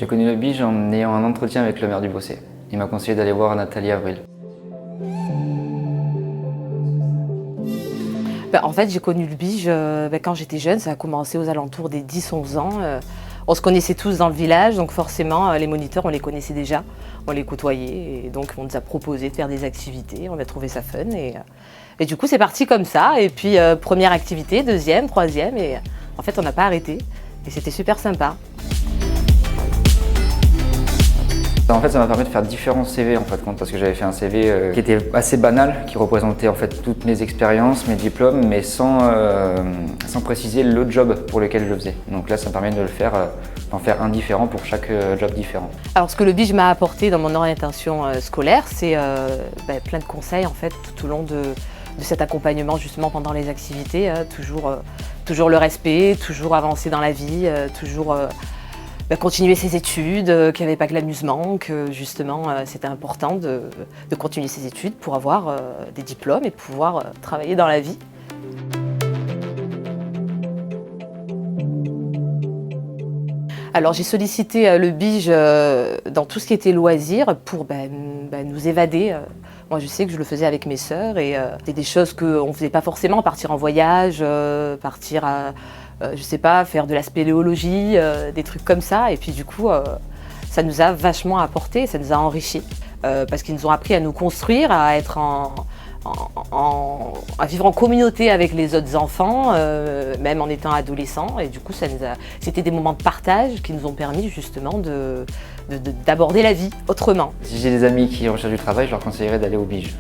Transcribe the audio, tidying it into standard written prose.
J'ai connu le BIJ en ayant un entretien avec le maire du Bossé. Il m'a conseillé d'aller voir Nathalie Avril. En fait, j'ai connu le BIJ quand j'étais jeune, ça a commencé aux alentours des 10-11 ans. On se connaissait tous dans le village, donc forcément, les moniteurs, on les connaissait déjà, on les côtoyait, et donc on nous a proposé de faire des activités, on a trouvé ça fun, et du coup c'est parti comme ça, et puis première activité, deuxième, troisième, et en fait on n'a pas arrêté, et c'était super sympa. En fait, ça m'a permis de faire différents CV en fait, parce que j'avais fait un CV qui était assez banal, qui représentait en fait toutes mes expériences, mes diplômes, mais sans préciser le job pour lequel je le faisais. Donc là, ça me permet de le faire, d'en faire un différent pour chaque job différent. Alors ce que le BIJ m'a apporté dans mon orientation scolaire, c'est plein de conseils en fait tout au long de cet accompagnement justement pendant les activités, toujours le respect, toujours avancer dans la vie, toujours continuer ses études, qu'il n'y avait pas que l'amusement, que justement c'était important de continuer ses études pour avoir des diplômes et pouvoir travailler dans la vie. Alors j'ai sollicité le BIJ dans tout ce qui était loisirs pour nous évader. Moi je sais que je le faisais avec mes sœurs et c'était des choses qu'on ne faisait pas forcément, partir en voyage, partir à, je sais pas, faire de la spéléologie, des trucs comme ça. Et puis du coup, ça nous a vachement apporté, ça nous a enrichis. Parce qu'ils nous ont appris à nous construire, à être à vivre en communauté avec les autres enfants, même en étant adolescents. Et du coup, c'était des moments de partage qui nous ont permis justement d'aborder la vie autrement. Si j'ai des amis qui recherchent du travail, je leur conseillerais d'aller au BIJ.